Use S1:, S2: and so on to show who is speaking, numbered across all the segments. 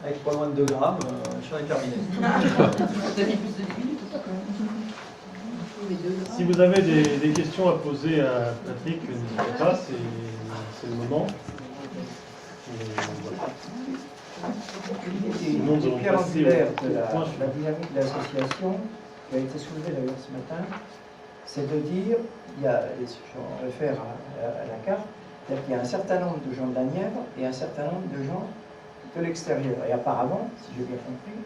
S1: avec pas loin de 2 grammes, je serai terminé.
S2: Si vous avez des questions à poser à Patrick, n'hésitez pas, c'est le moment.
S3: Sinon, nous allons passer de la dynamique de l'association, qui a été soulevée d'ailleurs ce matin, c'est de dire, je réfère à la carte, c'est-à-dire qu'il y a un certain nombre de gens de la Nièvre et un certain nombre de gens de l'extérieur. Et apparemment, si j'ai bien compris,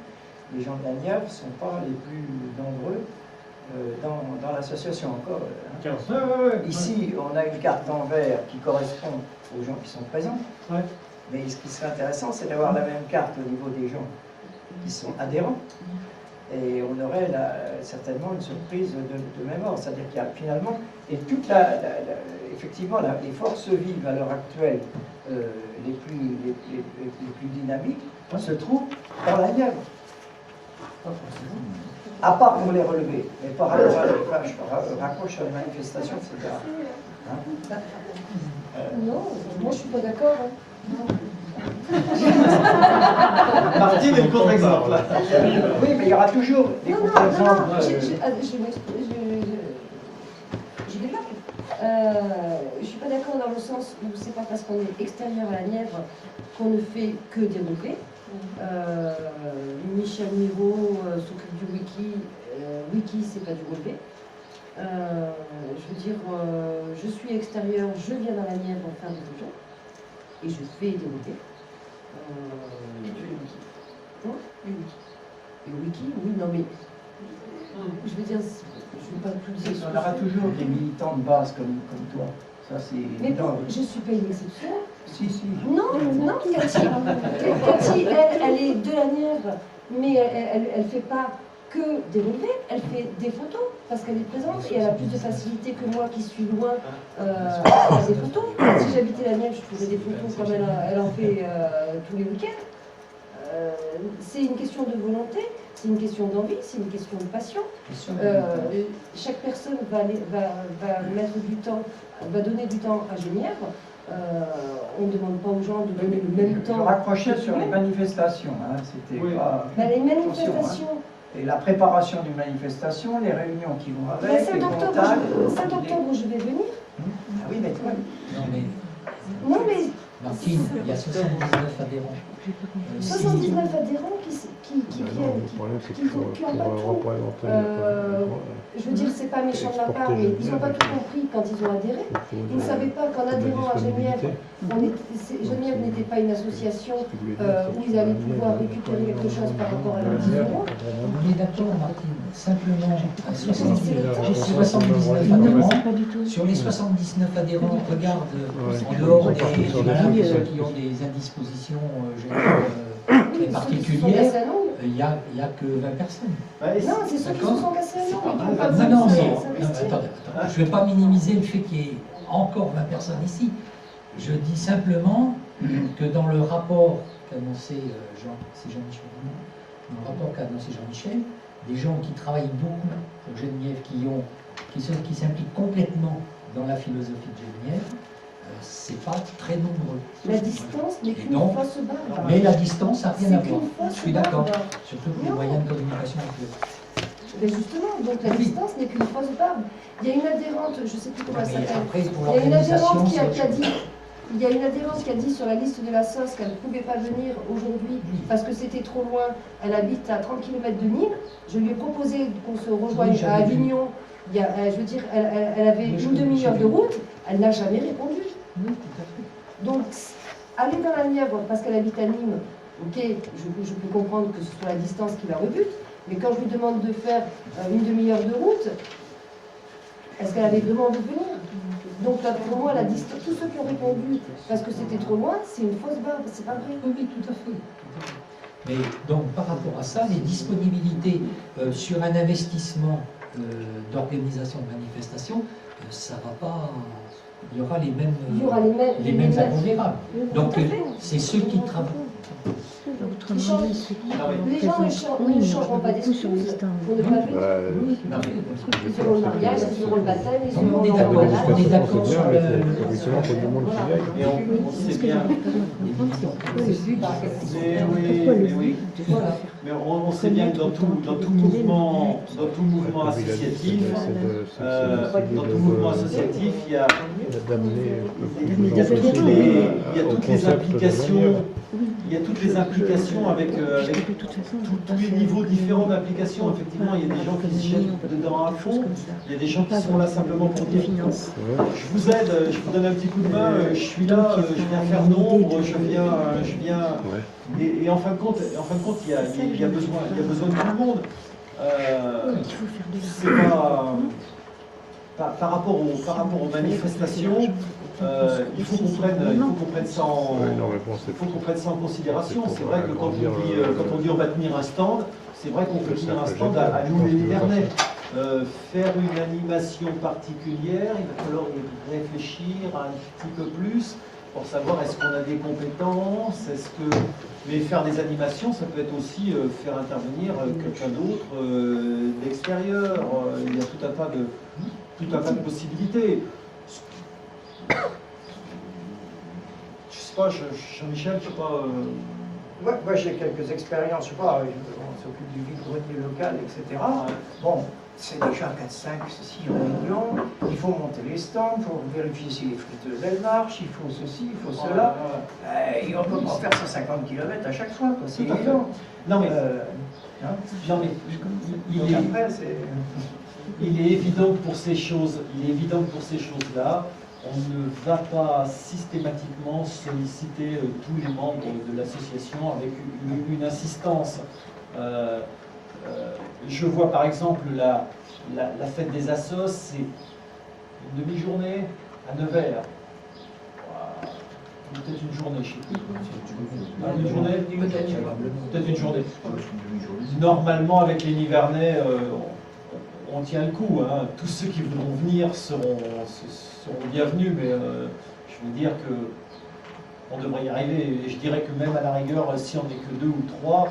S3: les gens de la Nièvre ne sont pas les plus nombreux dans l'association encore. Ici, on a une carte en vert qui correspond aux gens qui sont présents.
S2: Ouais.
S3: Mais ce qui serait intéressant, c'est d'avoir la même carte au niveau des gens qui sont adhérents. Et on aurait certainement une surprise de même ordre. C'est-à-dire qu'il y a finalement, et toute effectivement, les forces vives à l'heure actuelle, les plus dynamiques, se trouvent dans la Nièvre. À part pour les relever, mais par raccroche sur les manifestations, etc. Hein?
S4: Non, moi je suis pas d'accord.
S1: Martine est le contre-exemple.
S3: Oui, mais il y aura toujours des contre-exemples.
S4: Je développe. Je suis pas d'accord dans le sens où c'est pas parce qu'on est extérieur à la Nièvre qu'on ne fait que développer. Michel Miro s'occupe du wiki. Wiki, c'est pas du relevé. Je veux dire, je suis extérieur, je viens dans la Nièvre faire des projets et je fais développer. Et wiki, oui, non mais. Je veux dire, je ne veux pas tout dire.
S3: On aura toujours des militants de base comme toi. Ça, c'est.
S4: Mais bon, je ne suis pas une exception.
S3: Si.
S4: Non, Cathy, elle est de la Nièvre, mais elle ne fait pas que des relevés, elle fait des photos, parce qu'elle est présente et elle a plus de facilité que moi qui suis loin à faire des photos. Si j'habitais la Nièvre, je ferais des photos comme elle en fait tous les week-ends. C'est une question de volonté, c'est une question d'envie, c'est une question de passion. Chaque personne va mettre du temps, va donner du temps à Genièvre. On ne demande pas aux gens de donner le même temps.
S3: Je raccrochais sur les manifestations. Hein, c'était pas...
S4: les manifestations.
S3: Et la préparation d'une manifestation, les réunions qui vont avec, les contacts...
S4: 5 octobre, je vais venir.
S3: Ah oui, mais toi...
S4: Non, mais...
S5: Martine, il y a 79 adhérents.
S4: 79 adhérents qui viennent, qui n'ont pas tout. Je veux dire, c'est pas méchant de la part, mais ils n'ont pas tout compris quand ils ont adhéré. Ils ne savaient pas qu'en adhérant à Genièvre, Genièvre n'était pas une association où ils allaient pouvoir récupérer quelque chose par rapport à leurs 10 euros.
S5: On est d'accord, Martine. Simplement, 79 adhérents. Sur les 79 adhérents, regarde, en dehors des malades, ceux qui ont des indispositions très particulières, il n'y a que 20 personnes.
S4: Non, c'est ceux qui se sont cassés la jambe.
S5: Non, attendez. Je ne vais pas minimiser le fait qu'il y ait encore 20 personnes ici. Je dis simplement que dans le rapport qu'a annoncé Jean-Michel, dans le rapport qu'a annoncé Jean-Michel, des gens qui travaillent beaucoup pour Genièvre, qui s'impliquent complètement dans la philosophie de Genièvre, c'est pas très nombreux.
S4: La distance n'est qu'une fausse barre.
S5: Mais la distance n'a rien à voir. Je suis d'accord. Surtout pour les moyens de communication actuels.
S4: Mais justement, donc la distance n'est qu'une fausse barbe. Il y a une adhérente, je ne sais plus comment elle s'appelle.
S5: Il y a une adhérente
S4: qui a dit. Il y a une adhérente qui a dit sur la liste de la SOS qu'elle ne pouvait pas venir aujourd'hui parce que c'était trop loin. Elle habite à 30 km de Nîmes. Je lui ai proposé qu'on se rejoigne à Avignon. Je veux dire, elle avait une demi-heure de route. Elle n'a jamais répondu.
S5: Oui, tout à fait.
S4: Donc, aller dans la Nièvre parce qu'elle habite à Nîmes, ok, je peux comprendre que ce soit la distance qui la rebute, mais quand je lui demande de faire une demi-heure de route, est-ce qu'elle avait vraiment envie de venir? Donc là, pour moi, la distance, tous ceux qui ont répondu parce que c'était trop loin, c'est une fausse barbe, c'est pas vrai.
S5: Oui, tout à fait. Mais donc, par rapport à ça, les disponibilités sur un investissement d'organisation de manifestation, ça ne va pas... Il y aura les mêmes impondérables. Donc, c'est ceux qui travaillent.
S4: Les gens ne changeront pas d'excuses pour ne pas venir. Ils auront le mariage, ils auront le baptême, ils auront
S5: On est d'accord sur le...
S1: Et on sait bien,
S4: Voilà.
S1: Mais on sait bien que dans tout mouvement associatif, il y a toutes les implications avec tous les niveaux différents d'implication. Effectivement, il y a des gens qui se jettent dedans à fond, il y a des gens qui sont là simplement pour dire je vous aide, je vous donne un petit coup de main, je suis là, je viens faire nombre, je viens. Et en fin de compte, il y a besoin de tout le monde. C'est pas par rapport aux manifestations, il faut qu'on prenne ça en considération. C'est vrai que quand on dit on va tenir un stand, c'est vrai qu'on peut tenir un stand à nous les Nivernais. Faire une animation particulière, il va falloir y réfléchir un petit peu plus pour savoir est-ce qu'on a des compétences, mais faire des animations, ça peut être aussi faire intervenir quelqu'un d'autre d'extérieur. Il y a tout un tas de possibilités. Je sais pas, Jean-Michel, je sais pas.
S3: Moi j'ai quelques expériences, je sais pas, on s'occupe du vide-grenier local, etc. Bon, c'est déjà 4-5, 6 réunions, il faut monter les stands, il faut vérifier si les friteuses elles marchent, il faut ceci, il faut cela. Et on ne peut pas faire 150 km à chaque fois, c'est évident.
S1: Non mais, il est évident que pour ces choses-là, on ne va pas systématiquement solliciter tous les membres de l'association avec une insistance. Je vois par exemple la fête des assos, c'est une demi-journée à Nevers. Peut-être une journée, je ne sais plus. Une journée peut-être une journée. Normalement, avec les Nivernais, on tient le coup. Hein. Tous ceux qui voudront venir seront bienvenus, mais je veux dire qu'on devrait y arriver. Et je dirais que même à la rigueur, si on n'est que 2 ou 3,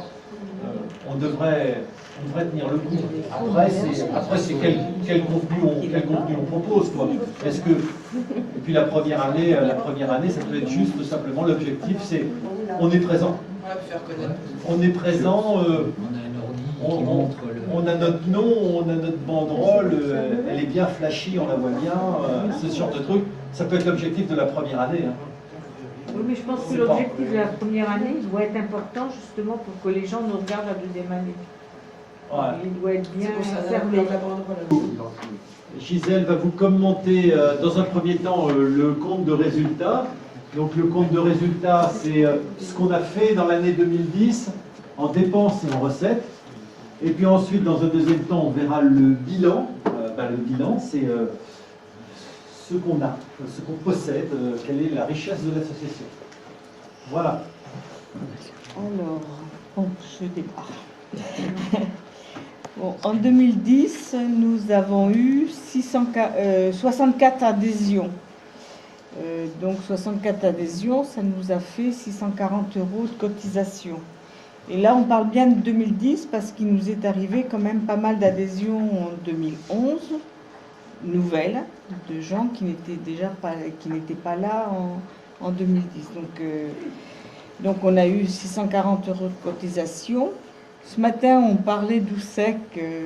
S1: on devrait tenir le coup. Après, c'est quel contenu on propose, quoi. Est-ce que, et puis la première année, ça peut être juste simplement l'objectif, c'est on est présent. On est présent. On a notre nom, on a notre banderole, elle est bien flashy, on la voit bien, ce genre de truc. Ça peut être l'objectif de la première année. Hein.
S6: Oui, mais je pense que l'objectif de la première année doit être important justement pour que les gens nous regardent la deuxième année. Ouais. Il doit être bien cerné.
S1: Gisèle va vous commenter dans un premier temps le compte de résultats. Donc le compte de résultats, c'est ce qu'on a fait dans l'année 2010 en dépenses et en recettes. Et puis ensuite, dans un deuxième temps, on verra le bilan. Le bilan, c'est ce qu'on a, ce qu'on possède, quelle est la richesse de l'association. Voilà.
S7: Alors, bon, je démarre. Bon, en 2010, nous avons eu 64 adhésions. Donc 64 adhésions, ça nous a fait 640 € de cotisation. Et là, on parle bien de 2010 parce qu'il nous est arrivé quand même pas mal d'adhésions en 2011, nouvelles, de gens qui n'étaient pas là en 2010. Donc on a eu 640 € de cotisation. Ce matin, on parlait d'Oussec,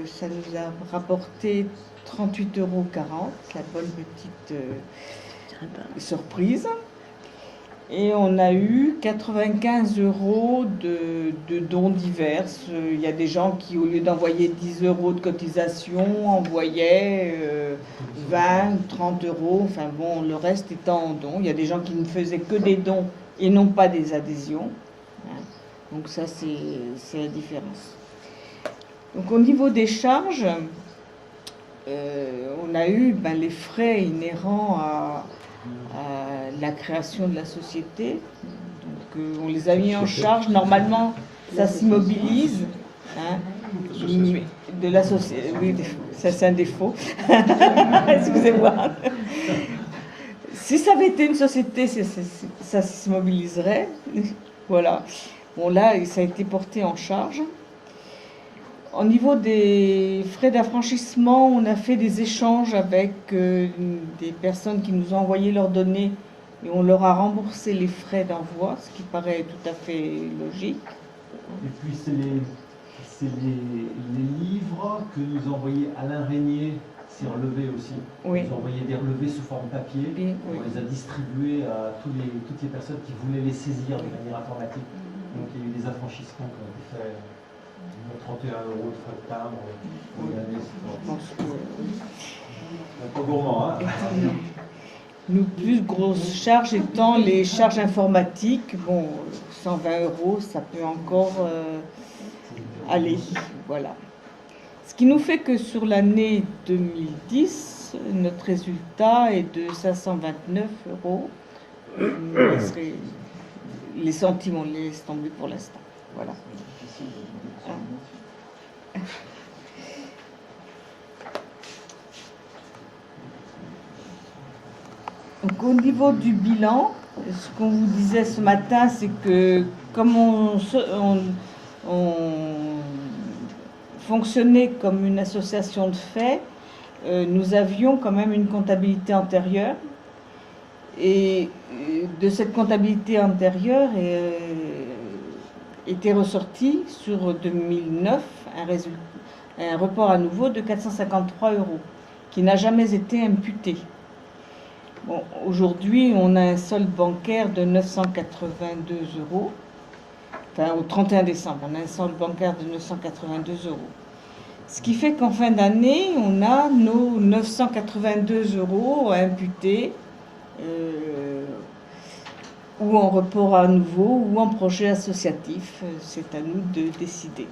S7: ça nous a rapporté 38,40 €, la bonne petite surprise. Et on a eu 95 € de dons divers. Il y a des gens qui, au lieu d'envoyer 10 € de cotisation, envoyaient 20, 30 €. Enfin bon, le reste étant en dons. Il y a des gens qui ne faisaient que des dons et non pas des adhésions. Donc ça, c'est la différence. Donc au niveau des charges, on a eu les frais inhérents à la création de la société. Donc on les a mis en charge. Normalement, ça s'immobilise. De la société, oui, ça c'est un défaut. Excusez-moi. Si ça avait été une société, ça s'immobiliserait. Voilà. Bon, là, ça a été porté en charge. Au niveau des frais d'affranchissement, on a fait des échanges avec des personnes qui nous ont envoyé leurs données et on leur a remboursé les frais d'envoi, ce qui paraît tout à fait logique.
S1: Et puis c'est les livres que nous envoyait Alain Régnier, c'est relevé aussi.
S7: Oui.
S1: Nous envoyait des relevés sous forme papier.
S7: Oui.
S1: On les a distribués à toutes les personnes qui voulaient les saisir de manière informatique. Donc il y a eu des affranchissements qui ont été faits. 31 € de frais de timbre pour une année.
S7: Je pense que
S1: Pas gourmand, hein.
S7: nos plus grosses charges étant les charges informatiques. Bon, 120 €, ça peut encore aller. Voilà. Ce qui nous fait que sur l'année 2010, notre résultat est de 529 €. Les centimes, on les laisse tomber pour l'instant. Voilà. Donc, au niveau du bilan, ce qu'on vous disait ce matin, c'est que comme on fonctionnait comme une association de fait, nous avions quand même une comptabilité antérieure. Et de cette comptabilité antérieure était ressorti sur 2009 un report à nouveau de 453 €, qui n'a jamais été imputé. Bon, aujourd'hui, on a un solde bancaire de 982 €. Enfin, au 31 décembre, on a un solde bancaire de 982 €. Ce qui fait qu'en fin d'année, on a nos 982 € à imputer, ou en report à nouveau, ou en projet associatif. C'est à nous de décider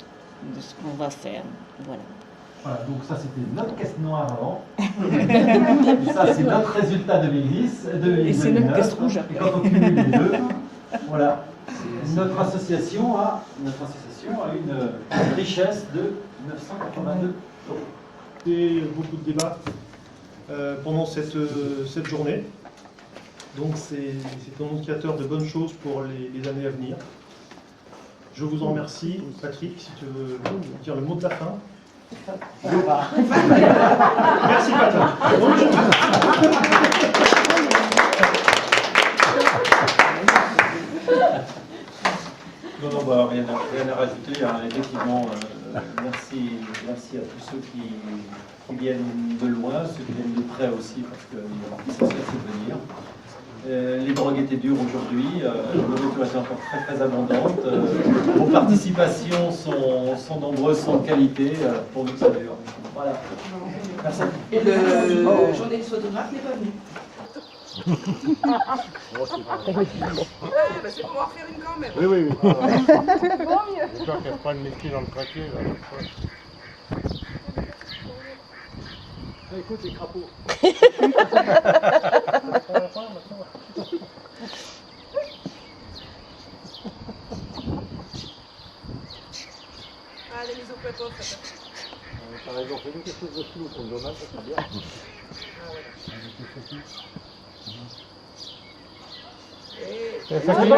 S7: de ce qu'on va faire. Voilà.
S1: Voilà, donc ça c'était notre caisse noire avant. Et ça c'est notre résultat 2010.
S7: Et c'est notre caisse rouge
S1: Et
S7: après.
S1: quand on cumule les deux, voilà. Notre association a une richesse de 982 €.
S2: Et beaucoup de débats pendant cette journée. Donc c'est un indicateur de bonnes choses pour les années à venir. Je vous en remercie. Patrick, si tu veux dire le mot de la fin. Merci Patrick.
S1: Non, bah, rien à rajouter. Hein. Effectivement, merci à tous ceux qui viennent de loin, ceux qui viennent de près aussi, parce qu'ils sont fait venir. Les drogues étaient dures aujourd'hui, la nourriture était encore très abondante. Vos participations sont nombreuses, sont de qualité, pour nous ça dure. Voilà. Merci.
S8: Et le journaliste photographe n'est pas venu. C'est pour en faire une quand même.
S9: Oui.
S8: C'est bon mieux.
S9: J'espère qu'il n'y a pas de métier dans le craquet. Là.
S2: Écoute les crapauds.
S8: Allez, mise au plateau.
S9: Par exemple, fais-nous quelque chose de flou pour le dommage, ça sera bien.
S8: Et...
S9: C'est ça qui va,